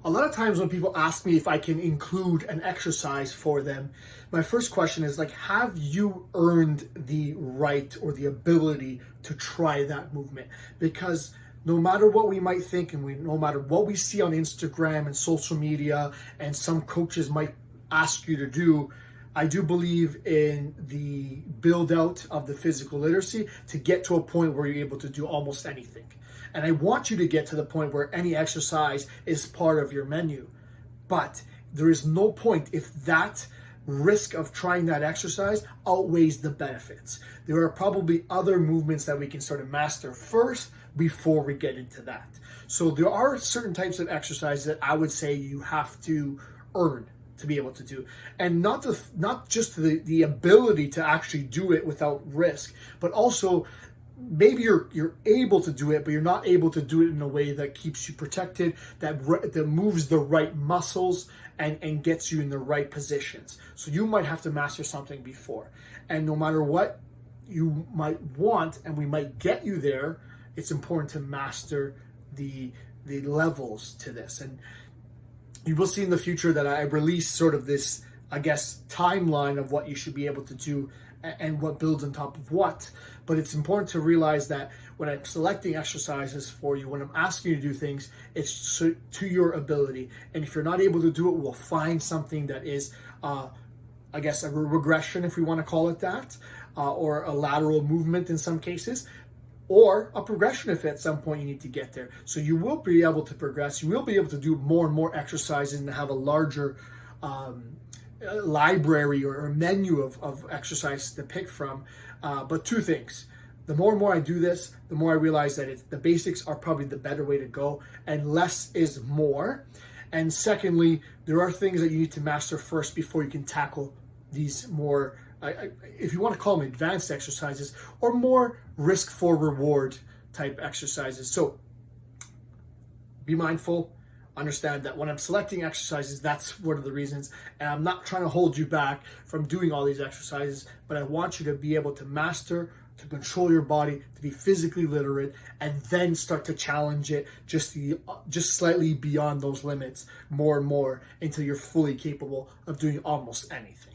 A lot of times when people ask me if I can include an exercise for them, my first question is like, have you earned the right or the ability to try that movement? Because no matter what we might think, and no matter what we see on Instagram and social media, and some coaches might ask you to do, I do believe in the build out of the physical literacy to get to a point where you're able to do almost anything. And I want you to get to the point where any exercise is part of your menu. But there is no point if that risk of trying that exercise outweighs the benefits. There are probably other movements that we can sort of master first before we get into that. So there are certain types of exercises that I would say you have to earn to be able to do, and not just the ability to actually do it without risk, but also maybe you're able to do it, but you're not able to do it in a way that keeps you protected, that moves the right muscles and gets you in the right positions. So you might have to master something before, and no matter what you might want, and we might get you there, it's important to master the levels to this. And you will see in the future that I release sort of this, I guess, timeline of what you should be able to do and what builds on top of what. But it's important to realize that when I'm selecting exercises for you, when I'm asking you to do things, it's to your ability. And if you're not able to do it, we'll find something that is, I guess, a regression, if we want to call it that, or a lateral movement in some cases, or a progression if at some point you need to get there. So you will be able to progress. You will be able to do more and more exercises and have a larger library or menu of exercises to pick from. But two things. The more and more I do this, the more I realize that the basics are probably the better way to go, and less is more. And secondly, there are things that you need to master first before you can tackle these more, if you want to call them advanced exercises, or more risk for reward type exercises. So be mindful, understand that when I'm selecting exercises, that's one of the reasons. And I'm not trying to hold you back from doing all these exercises, but I want you to be able to master, to control your body, to be physically literate, and then start to challenge it just slightly beyond those limits more and more until you're fully capable of doing almost anything.